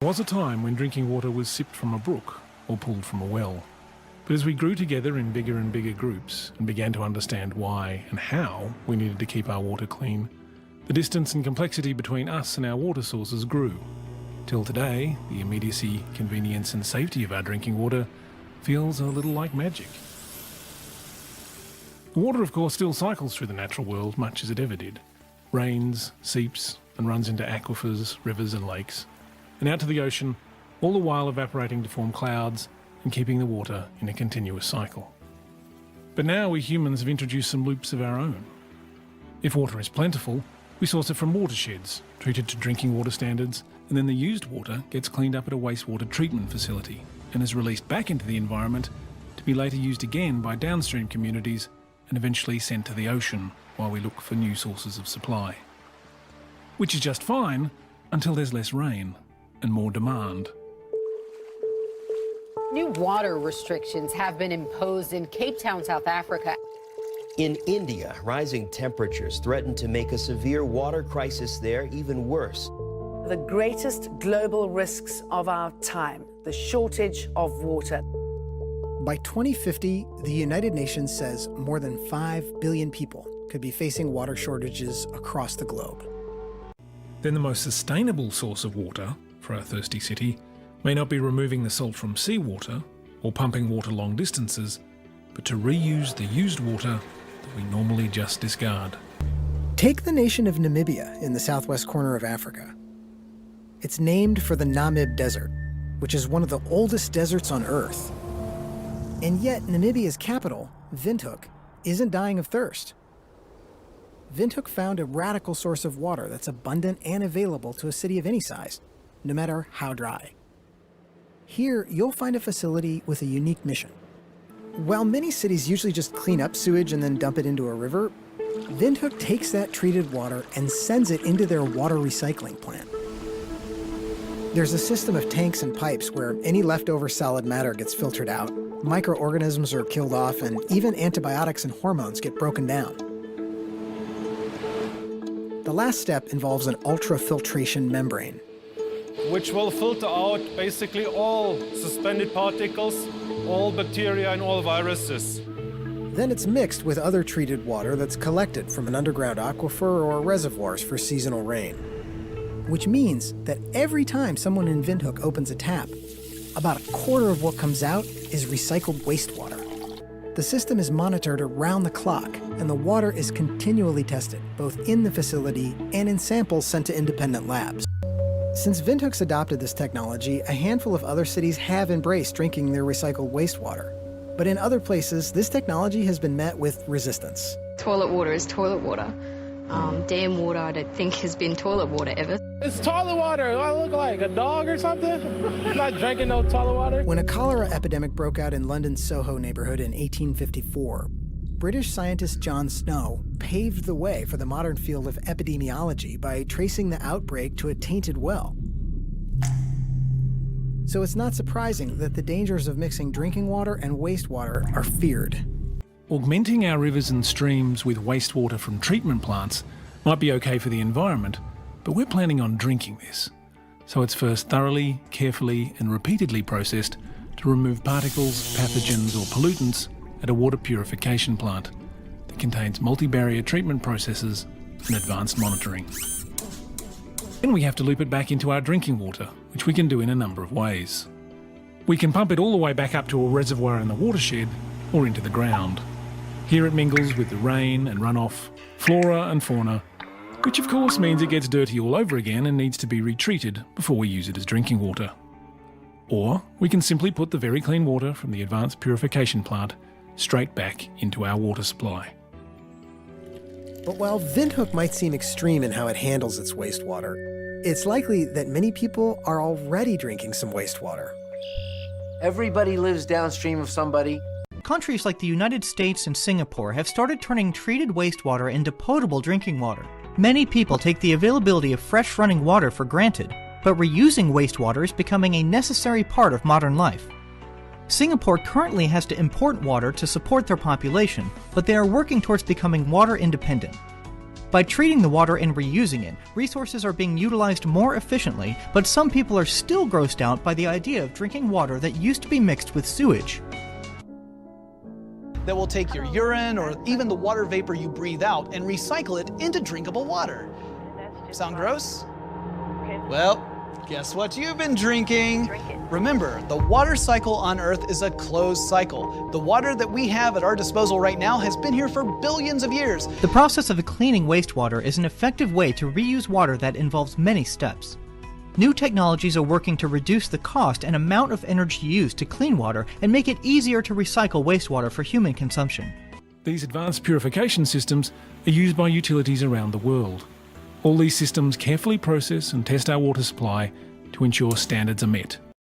There was a time when drinking water was sipped from a brook or pulled from a well. But as we grew together in bigger and bigger groups and began to understand why and how we needed to keep our water clean, the distance and complexity between us and our water sources grew. Till today, the immediacy, convenience and safety of our drinking water feels a little like magic. The water, of course, still cycles through the natural world much as it ever did. Rains, seeps and runs into aquifers, rivers and lakes, and out to the ocean, all the while evaporating to form clouds and keeping the water in a continuous cycle. But now we humans have introduced some loops of our own. If water is plentiful, we source it from watersheds, treated to drinking water standards, and then the used water gets cleaned up at a wastewater treatment facility and is released back into the environment to be later used again by downstream communities and eventually sent to the ocean while we look for new sources of supply. Which is just fine until there's less rain and more demand. New water restrictions have been imposed in Cape Town, South Africa. In India, rising temperatures threaten to make a severe water crisis there even worse. The greatest global risks of our time, the shortage of water. By 2050, the United Nations says more than 5 billion people could be facing water shortages across the globe. Then the most sustainable source of water for our thirsty city may not be removing the salt from seawater or pumping water long distances, but to reuse the used water that we normally just discard. Take the nation of Namibia in the southwest corner of Africa. It's named for the Namib Desert, which is one of the oldest deserts on Earth. And yet Namibia's capital, Windhoek, isn't dying of thirst. Windhoek found a radical source of water that's abundant and available to a city of any size, no matter how dry. Here, you'll find a facility with a unique mission. While many cities usually just clean up sewage and then dump it into a river, Windhoek takes that treated water and sends it into their water recycling plant. There's a system of tanks and pipes where any leftover solid matter gets filtered out, microorganisms are killed off, and even antibiotics and hormones get broken down. The last step involves an ultrafiltration membrane, which will filter out basically all suspended particles, all bacteria and all viruses. Then it's mixed with other treated water that's collected from an underground aquifer or reservoirs for seasonal rain. Which means that every time someone in Windhoek opens a tap, about a quarter of what comes out is recycled wastewater. The system is monitored around the clock, and the water is continually tested, both in the facility and in samples sent to independent labs. Since Windhoek's adopted this technology, a handful of other cities have embraced drinking their recycled wastewater. But in other places, this technology has been met with resistance. Toilet water is toilet water. Dam water, I don't think, has been toilet water ever. It's toilet water. Do I look like a dog or something? I'm not drinking no toilet water. When a cholera epidemic broke out in London's Soho neighborhood in 1854, British scientist John Snow paved the way for the modern field of epidemiology by tracing the outbreak to a tainted well. So it's not surprising that the dangers of mixing drinking water and wastewater are feared. Augmenting our rivers and streams with wastewater from treatment plants might be okay for the environment, but we're planning on drinking this. So it's first thoroughly, carefully and repeatedly processed to remove particles, pathogens or pollutants at a water purification plant that contains multi-barrier treatment processes and advanced monitoring. Then we have to loop it back into our drinking water, which we can do in a number of ways. We can pump it all the way back up to a reservoir in the watershed or into the ground. Here it mingles with the rain and runoff, flora and fauna, which of course means it gets dirty all over again and needs to be retreated before we use it as drinking water. Or we can simply put the very clean water from the advanced purification plant straight back into our water supply. But while Windhoek might seem extreme in how it handles its wastewater, it's likely that many people are already drinking some wastewater. Everybody lives downstream of somebody. Countries like the United States and Singapore have started turning treated wastewater into potable drinking water. Many people take the availability of fresh running water for granted, but reusing wastewater is becoming a necessary part of modern life. Singapore currently has to import water to support their population, but they are working towards becoming water independent. By treating the water and reusing it, resources are being utilized more efficiently, but some people are still grossed out by the idea of drinking water that used to be mixed with sewage. That will take your urine or even the water vapor you breathe out and recycle it into drinkable water. Sound gross? Well, guess what you've been drinking? Remember, the water cycle on Earth is a closed cycle. The water that we have at our disposal right now has been here for billions of years. The process of cleaning wastewater is an effective way to reuse water that involves many steps. New technologies are working to reduce the cost and amount of energy used to clean water and make it easier to recycle wastewater for human consumption. These advanced purification systems are used by utilities around the world. All these systems carefully process and test our water supply to ensure standards are met.